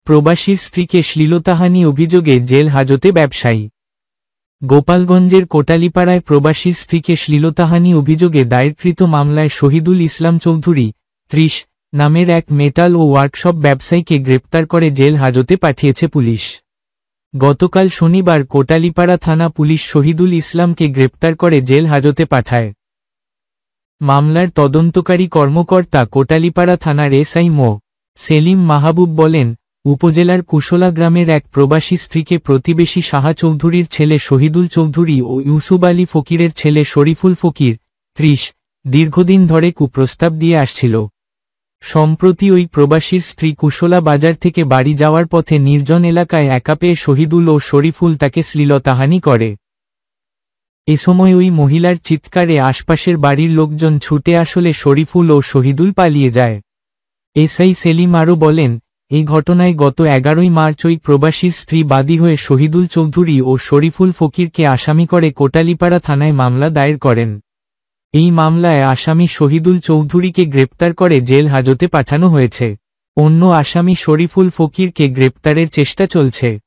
প্রবাসীর স্ত্রীকে শ্লীলতাহানি অভিযোগে জেল হাজতে ব্যবসায়ী। গোপালগঞ্জের কোটালীপাড়ায় প্রবাসীর স্ত্রীকে শ্লীলতাহানি অভিযোগে দায়েরকৃত মামলায় শহীদুল ইসলাম চৌধুরী ৩০ নামের এক মেটাল ও ওয়ার্কশপ ব্যবসায়ীকে গ্রেপ্তার করে জেল হাজতে পাঠিয়েছে পুলিশ। গতকাল শনিবার কোটালীপাড়া থানা পুলিশ শহীদুল ইসলামকে গ্রেপ্তার করে জেল হাজতে পাঠায়। মামলার তদন্তকারী কর্মকর্তা কোটালীপাড়া থানার এসআই মো. সেলিম মাহবুব বলেন, উপজেলার কুশলা গ্রামের এক প্রবাসী স্ত্রীকে প্রতিবেশী সাহা চৌধুরীর ছেলে শহীদুল চৌধুরী ও ইউসুফ আলী ফকিরের ছেলে শরীফুল ফকির ৩০ দীর্ঘদিন ধরে কুপ্রস্তাব দিয়ে আসছিল। সম্প্রতি ওই প্রবাসীর স্ত্রী কুশলা বাজার থেকে বাড়ি যাওয়ার পথে নির্জন এলাকায় একা পেয়ে শহীদুল ও শরীফুল তাকে শ্লীলতাহানি করে। এ সময় ওই মহিলার চিৎকারে আশপাশের বাড়ির লোকজন ছুটে আসলে শরীফুল ও শহীদুল পালিয়ে যায়। এসআই সেলিম আরও বলেন, এই ঘটনায় গত ১১ই মার্চ ওই প্রবাসীর স্ত্রী বাদী হয়ে শহীদুল চৌধুরী ও শরীফুল ফকিরকে আসামি করে কোটালীপাড়া থানায় মামলা দায়ের করেন। এই মামলায় আসামি শহীদুল চৌধুরীকে গ্রেপ্তার করে জেল হাজতে পাঠানো হয়েছে। অন্য আসামি শরীফুল ফকিরকে গ্রেপ্তারের চেষ্টা চলছে।